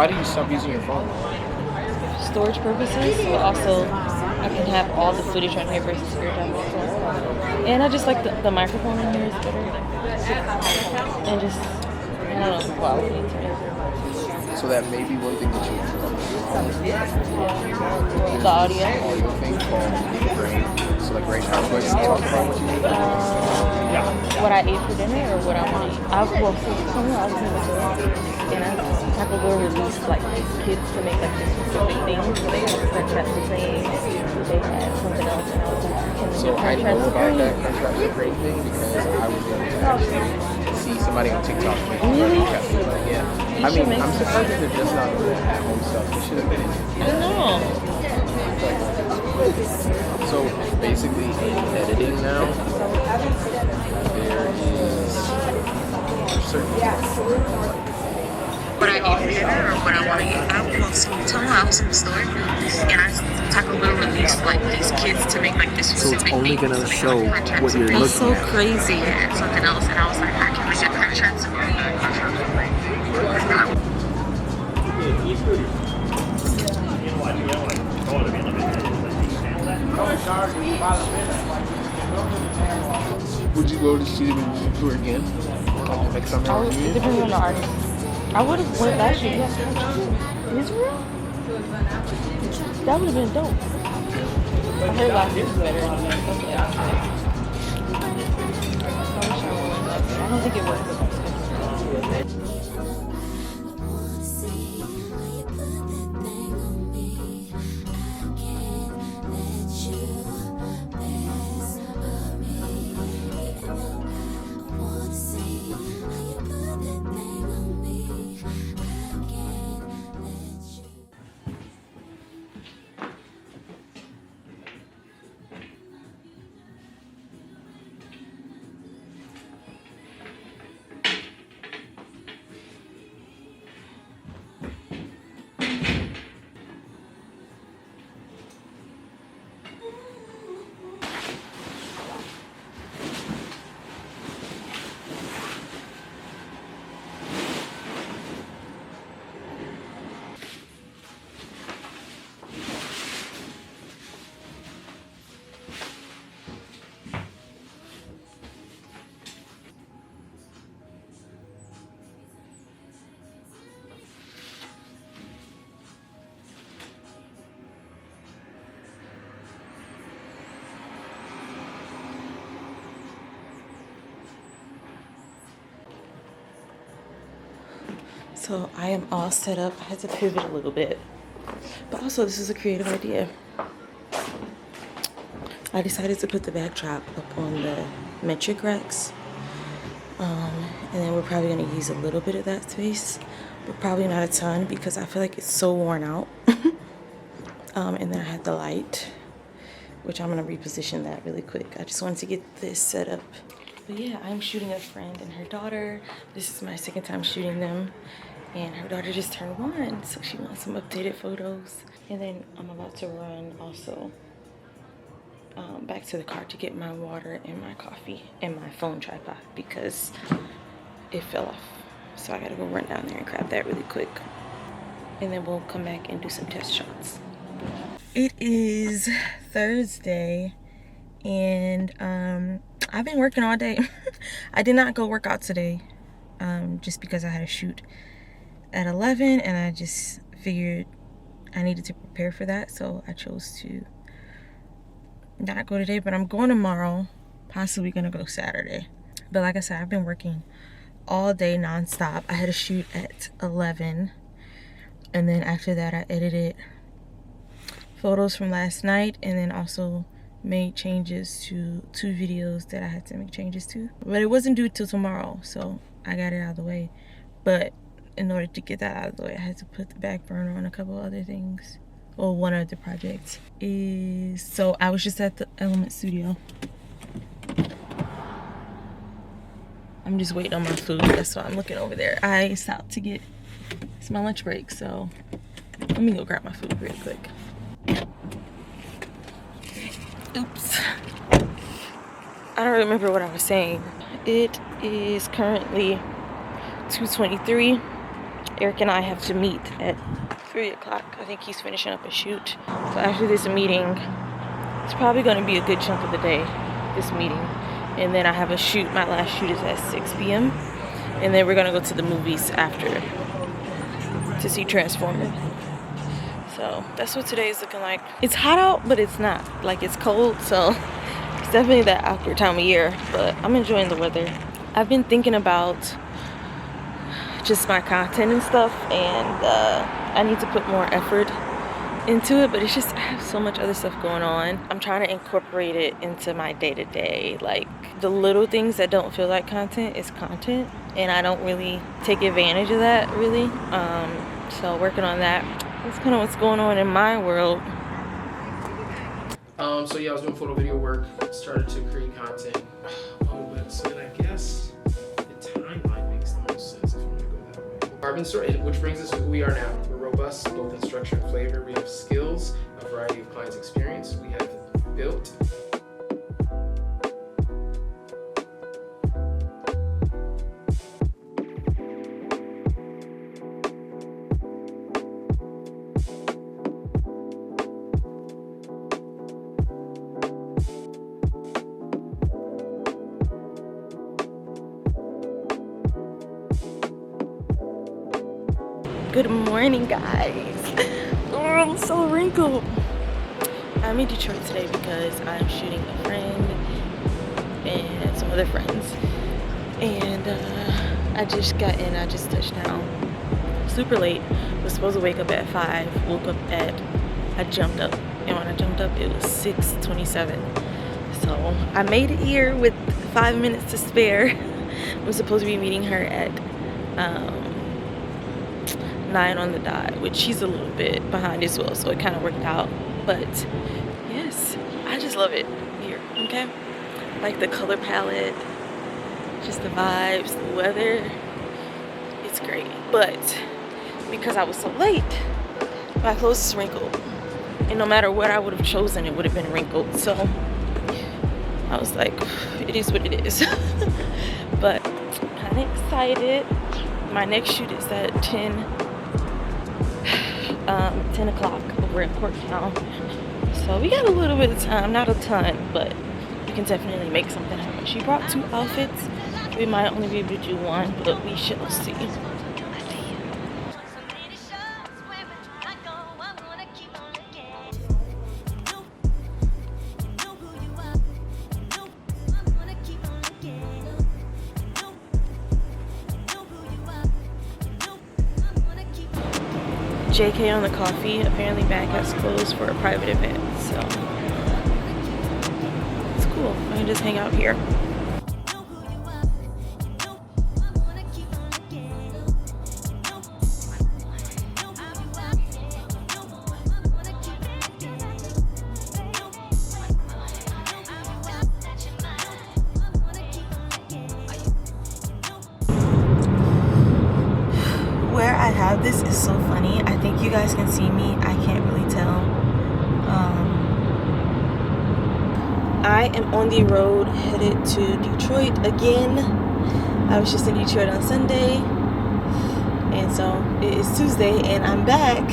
Why do you stop using your phone? Storage purposes, but also I can have all the footage on here versus AirDrop. And I just like the microphone in here is better. And just, I don't know, the quality to me. So that may be one thing that you The audio. audio thing called Brain. So like right now, go ahead and talk about what you need. What I ate for dinner or what I want to eat. I was in the store and Taco Bell released like these kids to make like this specific thing. So they had Crunchwrap Supreme, they had something else, and I was like, So I know about that Crunchwrap Supreme thing because I was able to actually see somebody on TikTok make Really? Crunchwrap Supreme. Yeah. I mean, I'm surprised that they're just not doing at-home stuff. They should have been. I know. So basically, in editing now, there is certain what I eat for dinner or what I want to eat. I was in the store and Taco Bell released like these kids to make like this so specific it's only thing. gonna So they show had Crunchwrap what you're Supreme. That's looking so at. crazy. And something else, and I was like, I can we get Crunchwrap Supreme? Would you go to see them in tour again? Like summer It reunion? depends on the artist. I would have went last year. Yeah. Israel? That would have been dope. I heard last year was better. I don't think it worked with my schedule. So I am all set up. I had to pivot a little bit. But also this is a creative idea. I decided to put the backdrop up on the metric racks. And then we're probably gonna use a little bit of that space, but probably not a ton because I feel like it's so worn out. And then I had the light, which I'm gonna reposition that really quick. I just wanted to get this set up. But yeah, I'm shooting a friend and her daughter. This is my second time shooting them. And her daughter just turned 1, so she wants some updated photos. And then I'm about to run also back to the car to get my water and my coffee and my phone tripod because it fell off. So I gotta go run down there and grab that really quick. And then we'll come back and do some test shots. It is Thursday and I've been working all day. I did not go work out today just because I had a shoot at 11 and I just figured I needed to prepare for that, so I chose to not go today, but I'm going tomorrow, possibly gonna go Saturday. But like I said, I've been working all day non-stop. I had a shoot at 11 and then after that I edited photos from last night and then also made changes to 2 videos that I had to make changes to, but it wasn't due till tomorrow, so I got it out of the way. But in order to get that out of the way, I had to put the back burner on a couple other things. Well, one of the projects is, so I was just at the Element Studio. I'm just waiting on my food, that's why I'm looking over there. I stopped to get, it's my lunch break, so let me go grab my food real quick. Oops. I don't remember what I was saying. It is currently 2:23 Eric and I have to meet at 3 o'clock. I think he's finishing up a shoot. So after this meeting, it's probably going to be a good chunk of the day, this meeting. And then I have a shoot. My last shoot is at 6 p.m. And then we're going to go to the movies after to see Transformers. So that's what today is looking like. It's hot out, but it's not. Like, it's cold, so it's definitely that awkward time of year. But I'm enjoying the weather. I've been thinking about just my content and stuff, and I need to put more effort into it, but it's just I have so much other stuff going on. I'm trying to incorporate it into my day-to-day. Like, the little things that don't feel like content is content, and I don't really take advantage of that, really. So working on that. That's kind of what's going on in my world. So yeah, I was doing photo video work, started to create content. But so then I guess the timeline makes the most sense if you want to go that way. Carbon story, which brings us to who we are now. We're robust, both in structure and flavor. We have skills, a variety of clients' experience. We have built. Good morning, guys. Oh, I'm so wrinkled. I'm in Detroit today because I'm shooting a friend and some other friends. And I just got in, I just touched down super late. Was supposed to wake up at 5, woke up at, I jumped up. And when I jumped up, it was 6:27. So I made it here with 5 minutes to spare. I'm supposed to be meeting her at 9 on the dot, which she's a little bit behind as well, so it kind of worked out. But yes, I just love it here. Okay, like the color palette, just the vibes, the weather, it's great. But because I was so late, my clothes is wrinkled, and no matter what I would have chosen, it would have been wrinkled. So I was like, it is what it is. But kind of excited. My next shoot is at 10 o'clock over in Porttown. So we got a little bit of time, not a ton, but we can definitely make something happen. She brought 2 outfits. We might only be able to do one, but we shall see. JK on the coffee. Apparently Bag has closed for a private event, so it's cool. I can just hang out here. Where I have this is so funny. I think you guys can see me. I can't really tell. I am on the road headed to Detroit again. I was just in Detroit on Sunday, and so it is Tuesday and I'm back,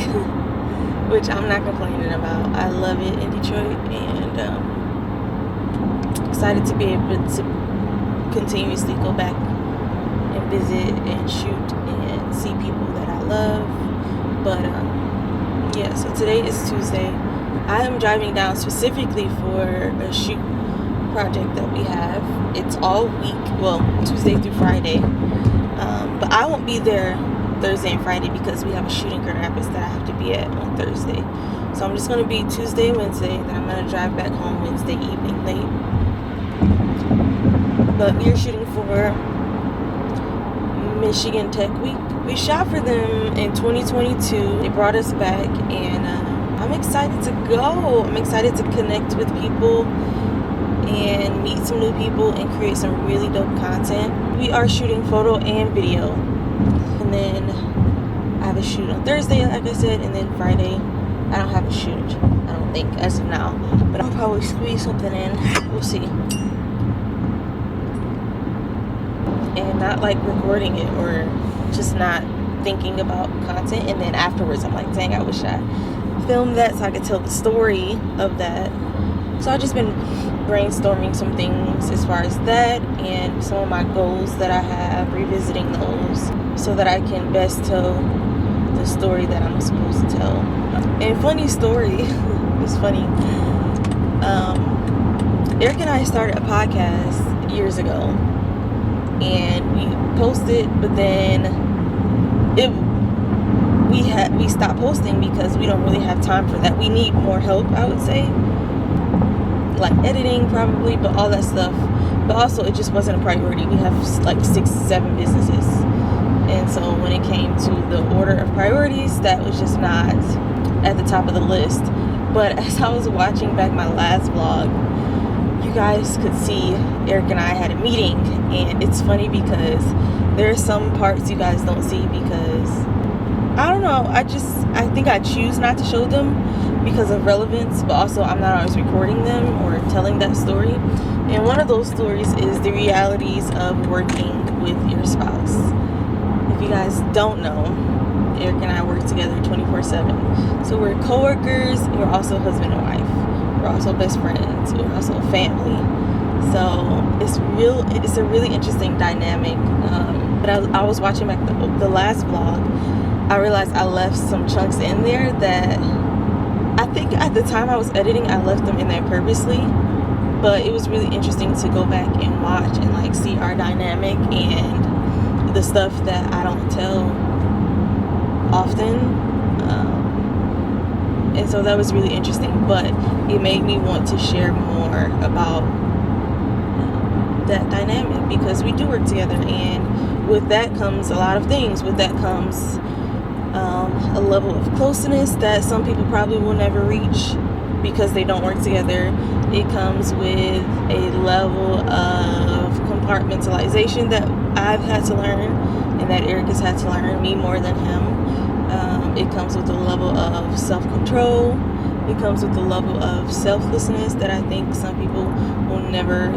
which I'm not complaining about. I love it in Detroit, and excited to be able to continuously go back and visit and shoot and see people that I love. But yeah, so today is Tuesday. I am driving down specifically for a shoot project that we have. It's all week, well, Tuesday through Friday, but I won't be there Thursday and Friday because we have a shoot in Grand Rapids that I have to be at on Thursday. So I'm just going to be Tuesday, Wednesday, then I'm going to drive back home Wednesday evening late. But we are shooting for Michigan Tech Week. We shot for them in 2022. They brought us back, and I'm excited to go. I'm excited to connect with people and meet some new people and create some really dope content. We are shooting photo and video, and then I have a shoot on Thursday, like I said, and then Friday I don't have a shoot, I don't think, as of now, but I'll probably squeeze something in. We'll see. And not like recording it or just not thinking about content, and then afterwards I'm like, dang, I wish I filmed that so I could tell the story of that. So I've just been brainstorming some things as far as that and some of my goals that I have, revisiting those so that I can best tell the story that I'm supposed to tell. And funny story, it's funny. Eric and I started a podcast years ago, and we posted, but then we stopped posting because we don't really have time for that. We need more help, I would say, like editing probably, but all that stuff. But also it just wasn't a priority. We have like 6-7 businesses, and so when it came to the order of priorities, that was just not at the top of the list. But as I was watching back my last vlog, you guys could see Eric and I had a meeting, and it's funny because there are some parts you guys don't see because I don't know, I think I choose not to show them because of relevance, but also I'm not always recording them or telling that story. And one of those stories is the realities of working with your spouse. If you guys don't know, Eric and I work together 24/7. So we're co-workers, and we're also husband and wife. We're also best friends. We're also family. So it's a really interesting dynamic. But I was watching back the last vlog. I realized I left some chunks in there that I think at the time I was editing, I left them in there purposely. But it was really interesting to go back and watch and like see our dynamic and the stuff that I don't tell often. And so that was really interesting, but it made me want to share more about that dynamic because we do work together, and with that comes a lot of things. With that comes a level of closeness that some people probably will never reach because they don't work together. It comes with a level of compartmentalization that I've had to learn and that Eric has had to learn, me more than him. It comes with a level of self-control. It comes with a level of selflessness that I think some people will never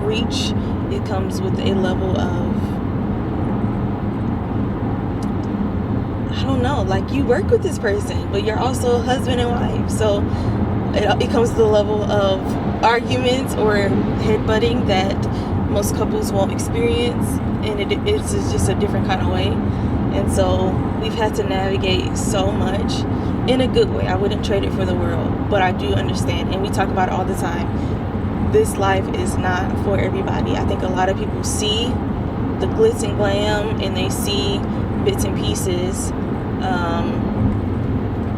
reach. It comes with a level of, I don't know, like you work with this person, but you're also husband and wife. So it comes to the level of arguments or headbutting that most couples won't experience, and it's just a different kind of way. And so we've had to navigate so much in a good way. I wouldn't trade it for the world, but I do understand, and we talk about it all the time. This life is not for everybody. I think a lot of people see the glitz and glam, and they see bits and pieces,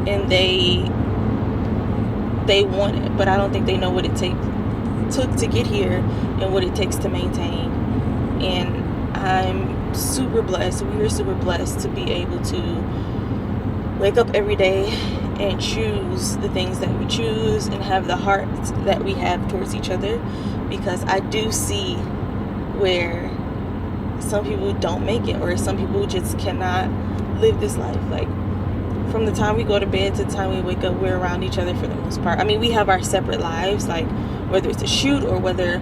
and they want it, but I don't think they know what it took to get here and what it takes to maintain. And I'm super blessed. We are super blessed to be able to wake up every day and choose the things that we choose and have the heart that we have towards each other, because I do see where some people don't make it, or some people just cannot live this life. Like from the time we go to bed to the time we wake up, we're around each other for the most part. I mean, we have our separate lives, like whether it's a shoot or whether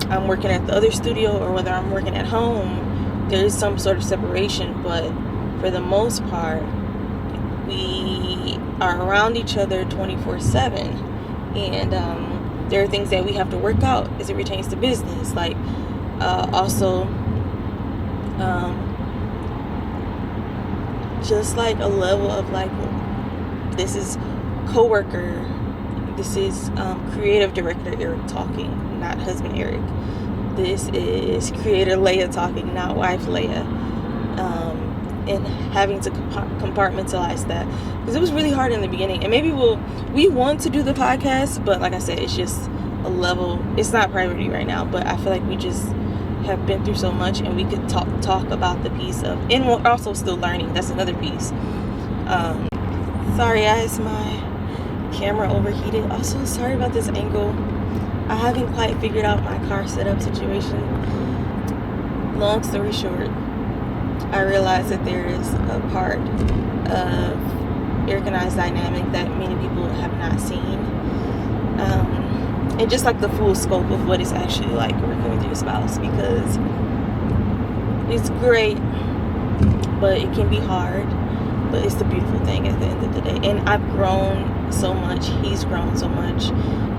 I'm working at the other studio or whether I'm working at home, there is some sort of separation, but for the most part we are around each other 24/7. And there are things that we have to work out as it pertains to business, like also just like a level of like, this is co-worker, this is creative director Eric talking, not husband Eric. This is creator Leia talking, not wife Leia. And having to compartmentalize that, because it was really hard in the beginning. And maybe we want to do the podcast, but like I said, it's just a level, it's not priority right now. But I feel like we just have been through so much, and we could talk about the piece of, and we're also still learning. That's another piece. Sorry guys, my camera overheated. Also sorry about this angle. I haven't quite figured out my car setup situation. Long story short, I realized that there is a part of Eric and I's dynamic that many people have not seen. And just like the full scope of what it's actually like working with your spouse, because it's great but it can be hard. But it's the beautiful thing at the end of the day. And I've grown so much, he's grown so much,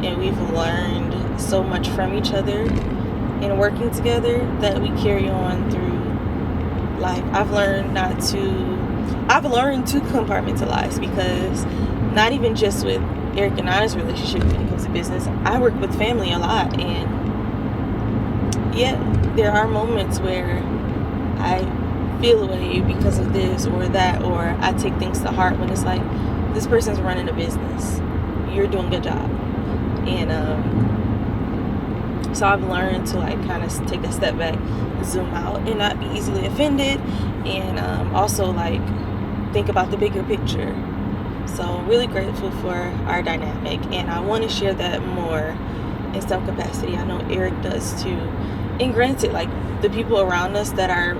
and we've learned so much from each other in working together that we carry on through life. I've learned to compartmentalize, because not even just with Eric and I's relationship when it comes to business, I work with family a lot, and yeah, there are moments where I feel away because of this or that, or I take things to heart when it's like, this person's running a business, you're doing a good job. And so I've learned to like kind of take a step back, zoom out, and not be easily offended, and also like think about the bigger picture. So really grateful for our dynamic, and I want to share that more in some capacity. I know Eric does too. And granted, like the people around us that are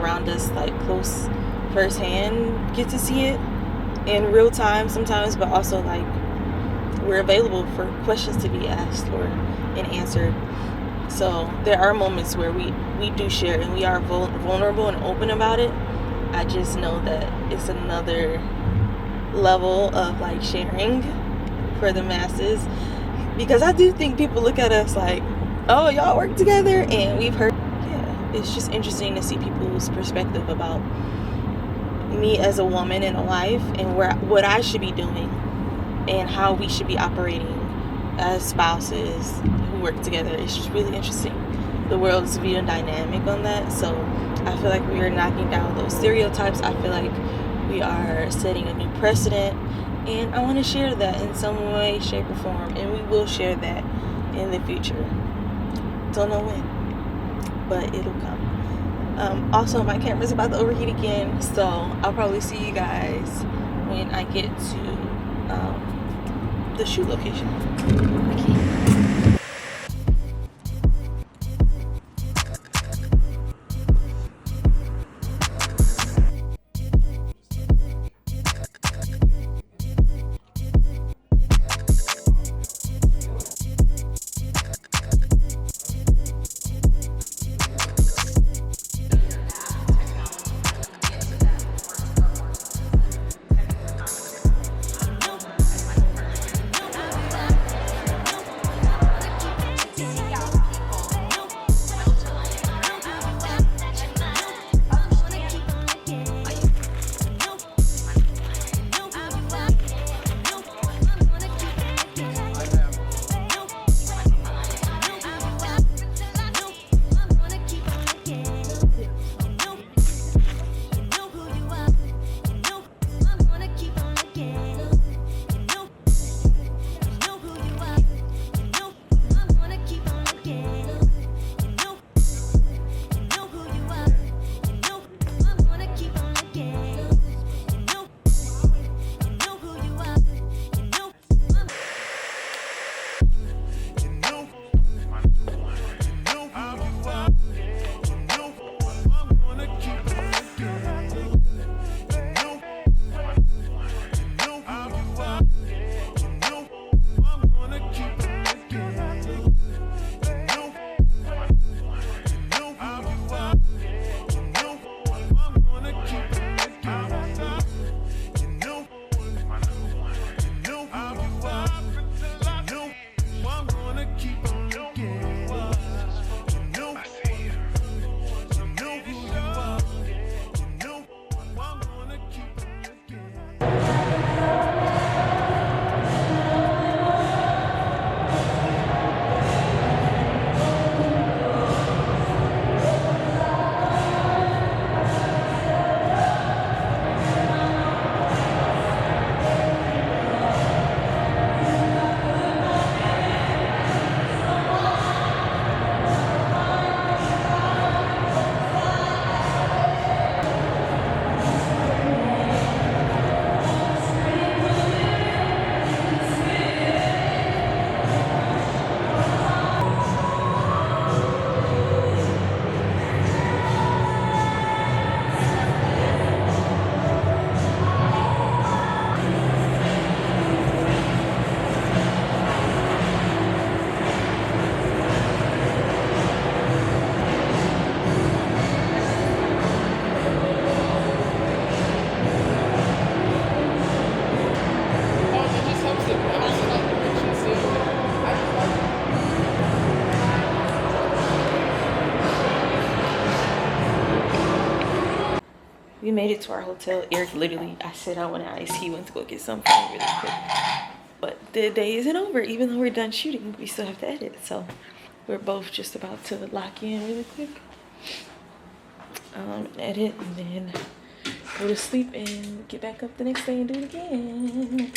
around us like close firsthand get to see it in real time sometimes, but also like we're available for questions to be asked and answered. So there are moments where we do share, and we are vulnerable and open about it. I just know that it's another level of like sharing for the masses, because I do think people look at us like, oh, y'all work together, and we've heard, yeah, it's just interesting to see people's perspective about me as a woman and a wife, and what I should be doing and how we should be operating as spouses who work together. It's just really interesting. The world is viewed dynamic on that, so I feel like we are knocking down those stereotypes. I feel like we are setting a new precedent, and I want to share that in some way, shape, or form, and we will share that in the future. Don't know when, but it'll come. Also, my camera's about to overheat again, so I'll probably see you guys when I get to the shoot location. Okay. We made it to our hotel. Eric literally, I said I wanted ice. He went to go get something really quick. But the day isn't over. Even though we're done shooting, we still have to edit. So we're both just about to lock in really quick. Edit and then go to sleep and get back up the next day and do it again.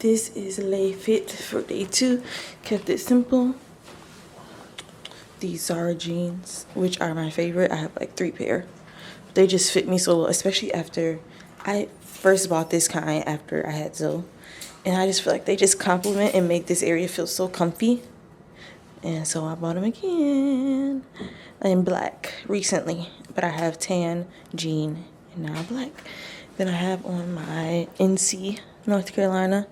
This is lay fit for day 2. Kept it simple. These Zara jeans, which are my favorite. I have like 3 pair. They just fit me so well, especially after I first bought this kind after I had Zoe. And I just feel like they just complement and make this area feel so comfy. And so I bought them again in black recently. But I have tan, jean, and now black. Then I have on my NC, North Carolina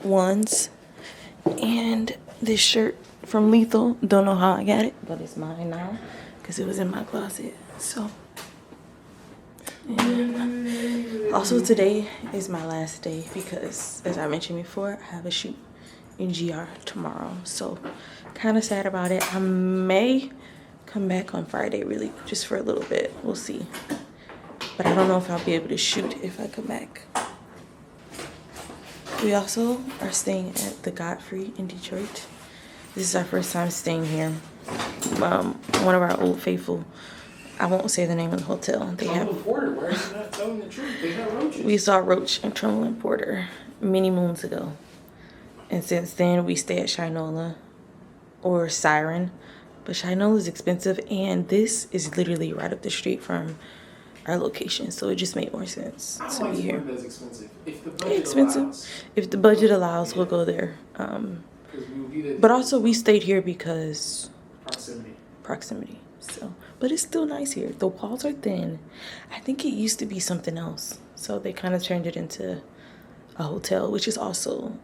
ones. And this shirt from Lethal. Don't know how I got it, but it's mine now because it was in my closet. So, and also today is my last day because, as I mentioned before, I have a shoot in GR tomorrow. So, kind of sad about it. I may come back on Friday, really, just for a little bit. We'll see. But I don't know if I'll be able to shoot if I come back. We also are staying at the Godfrey in Detroit. This is our first time staying here. One of our old faithful, I won't say the name of the hotel. They have Porter. Why are you not telling the truth? They have roaches. We saw roach in Trumbull and Porter many moons ago. And since then, we stay at Shinola or Siren. But Shinola is expensive, and this is literally right up the street from our location, so it just made more sense to be here. That's expensive. If the budget allows. If the budget allows, we'll go there. But also, we stayed here because proximity. So, but it's still nice here. The walls are thin. I think it used to be something else, so they kind of turned it into a hotel, which is also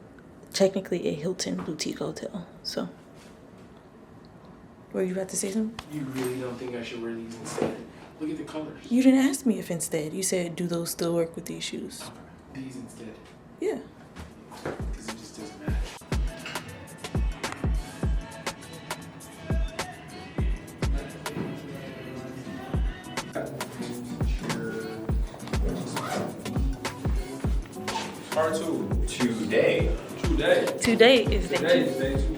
technically a Hilton boutique hotel. So, were you about to say something? You really don't think I should wear these instead? Look at the colors. You didn't ask me if instead. You said, do those still work with these shoes? These instead? Yeah. Because it just doesn't match. Part 2. Today. Today is day 2. Today is day 2.